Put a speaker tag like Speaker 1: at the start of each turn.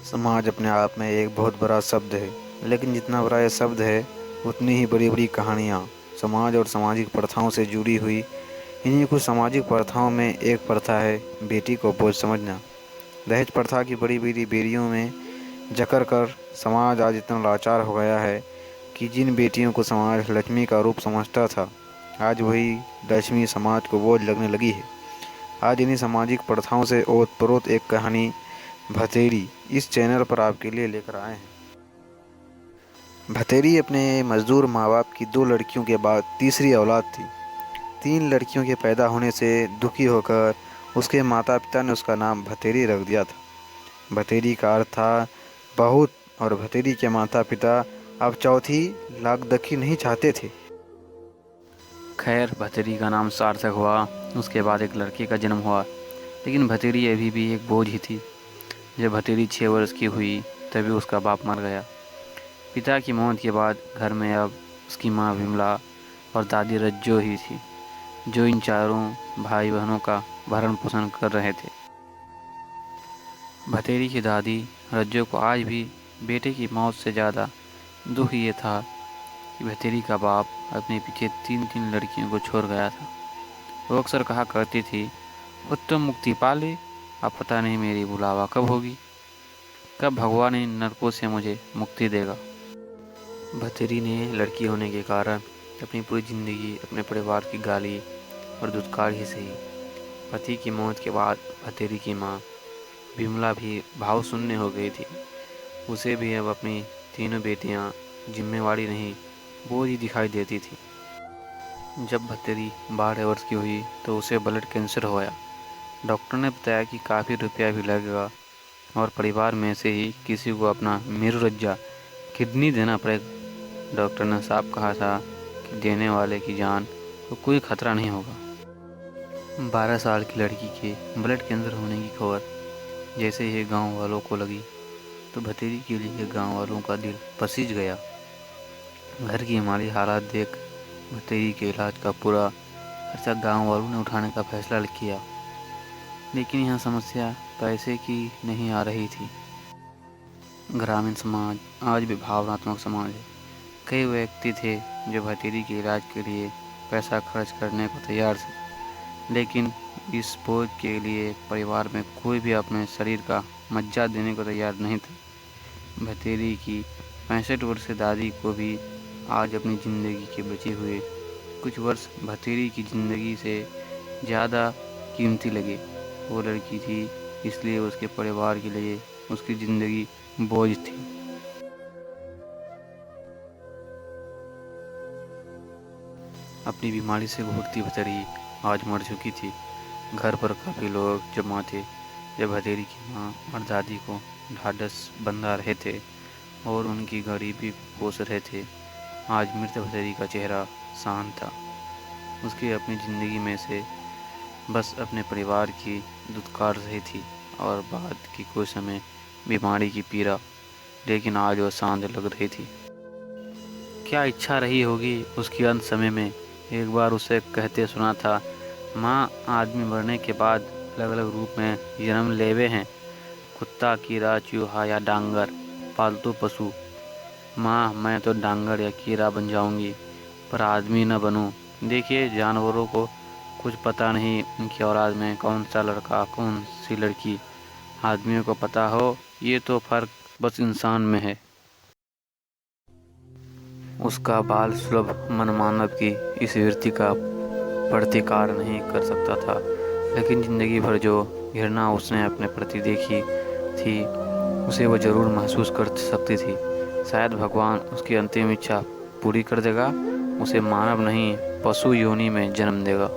Speaker 1: समाज अपने आप में एक बहुत बड़ा शब्द है, लेकिन जितना बड़ा ये शब्द है, उतनी ही बड़ी बड़ी कहानियाँ समाज और सामाजिक प्रथाओं से जुड़ी हुई। इन्हीं कुछ सामाजिक प्रथाओं में एक प्रथा है बेटी को बोझ समझना। दहेज प्रथा की बड़ी बड़ी बेड़ियों में जकड़ कर समाज आज इतना लाचार हो गया है कि जिन बेटियों को समाज लक्ष्मी का रूप समझता था, आज वही लक्ष्मी समाज को बोझ लगने लगी है। आज इन्हीं सामाजिक प्रथाओं से ओतप्रोत एक कहानी भतेरी इस चैनल पर आपके लिए लेकर आए हैं। भतेरी अपने मजदूर माँ बाप की दो लड़कियों के बाद तीसरी औलाद थी। तीन लड़कियों के पैदा होने से दुखी होकर उसके माता पिता ने उसका नाम भतेरी रख दिया था। भतेरी का अर्थ था बहुत, और भतेरी के माता पिता अब चौथी लाखदकी नहीं चाहते थे।
Speaker 2: खैर, भतेरी का नाम सार्थक हुआ। उसके बाद एक लड़के का जन्म हुआ, लेकिन भतेरी अभी भी एक बोझ ही थी। जब भतेरी 6 वर्ष की हुई तभी उसका बाप मर गया। पिता की मौत के बाद घर में अब उसकी माँ विमला और दादी रज्जो ही थी, जो इन चारों भाई बहनों का भरण पोषण कर रहे थे। भतेरी की दादी रज्जो को आज भी बेटे की मौत से ज़्यादा दुख ये था कि भतेरी का बाप अपने पीछे 3 लड़कियों को छोड़ गया था। वो अक्सर कहा करती थी, उत्तम मुक्ति पाले, अब पता नहीं मेरी बुलावा कब होगी, कब भगवान इन नरकों से मुझे मुक्ति देगा। भतेरी ने लड़की होने के कारण अपनी पूरी ज़िंदगी अपने परिवार की गाली और दुत्कार ही सही। पति की मौत के बाद भतेरी की माँ विमला भी भाव शून्य हो गई थी। उसे भी अब अपनी तीनों बेटियाँ जिम्मेवारी नहीं, बोझ ही दिखाई देती थी। जब भतेरी 12 वर्ष की हुई तो उसे ब्लड कैंसर हो गया। डॉक्टर ने बताया कि काफ़ी रुपया भी लगेगा और परिवार में से ही किसी को अपना मेरू रज्जा किडनी देना पड़ेगा। डॉक्टर ने साफ कहा था कि देने वाले की जान को कोई खतरा नहीं होगा। 12 साल की लड़की के ब्लड कैंसर होने की खबर जैसे ही गांव वालों को लगी तो भतेरी के लिए गांव वालों का दिल पसीज गया। घर की हमारी हालात देख भतेरी के इलाज का पूरा खर्चा गांव वालों ने उठाने का फैसला किया, लेकिन यहाँ समस्या पैसे की नहीं आ रही थी। ग्रामीण समाज आज भी भावनात्मक समाज है। कई व्यक्ति थे जो भतेरी के इलाज के लिए पैसा खर्च करने को तैयार थे, लेकिन इस बोझ के लिए परिवार में कोई भी अपने शरीर का मज्जा देने को तैयार नहीं था। भतेरी की 65 वर्षीय दादी को भी आज अपनी ज़िंदगी के बचे हुए कुछ वर्ष भतेरी की ज़िंदगी से ज़्यादा कीमती लगे। वो लड़की थी, इसलिए उसके परिवार के लिए उसकी ज़िंदगी बोझ थी। अपनी बीमारी से घुटती भतेरी आज मर चुकी थी। घर पर काफ़ी लोग जमा थे जब भतेरी की माँ और दादी को ढाढ़स बंधा रहे थे और उनकी गरीबी पोस रहे थे। आज मृत भतेरी का चेहरा शांत था। उसकी अपनी ज़िंदगी में से बस अपने परिवार की दुत्कार रही थी और बाद की कुछ समय बीमारी की पीड़ा, लेकिन आज वो शांत लग रही थी। क्या इच्छा रही होगी उसकी अंत समय में। एक बार उसे कहते सुना था, माँ, आदमी मरने के बाद अलग अलग रूप में जन्म लेवे हैं, कुत्ता, कीड़ा, चूहा या डांगर, पालतू पशु। माँ, मैं तो डांगर या कीड़ा बन जाऊंगी, पर आदमी न बनूं। देखिए, जानवरों को कुछ पता नहीं उनकी औलाद में कौन सा लड़का कौन सी लड़की। आदमियों को पता हो, ये तो फर्क बस इंसान में है। उसका बाल सुलभ मन मानव की इस वृत्ति का प्रतिकार नहीं कर सकता था, लेकिन जिंदगी भर जो घृणा उसने अपने प्रति देखी थी उसे वो जरूर महसूस कर सकती थी। शायद भगवान उसकी अंतिम इच्छा पूरी कर देगा, उसे मानव नहीं पशु योनि में जन्म देगा।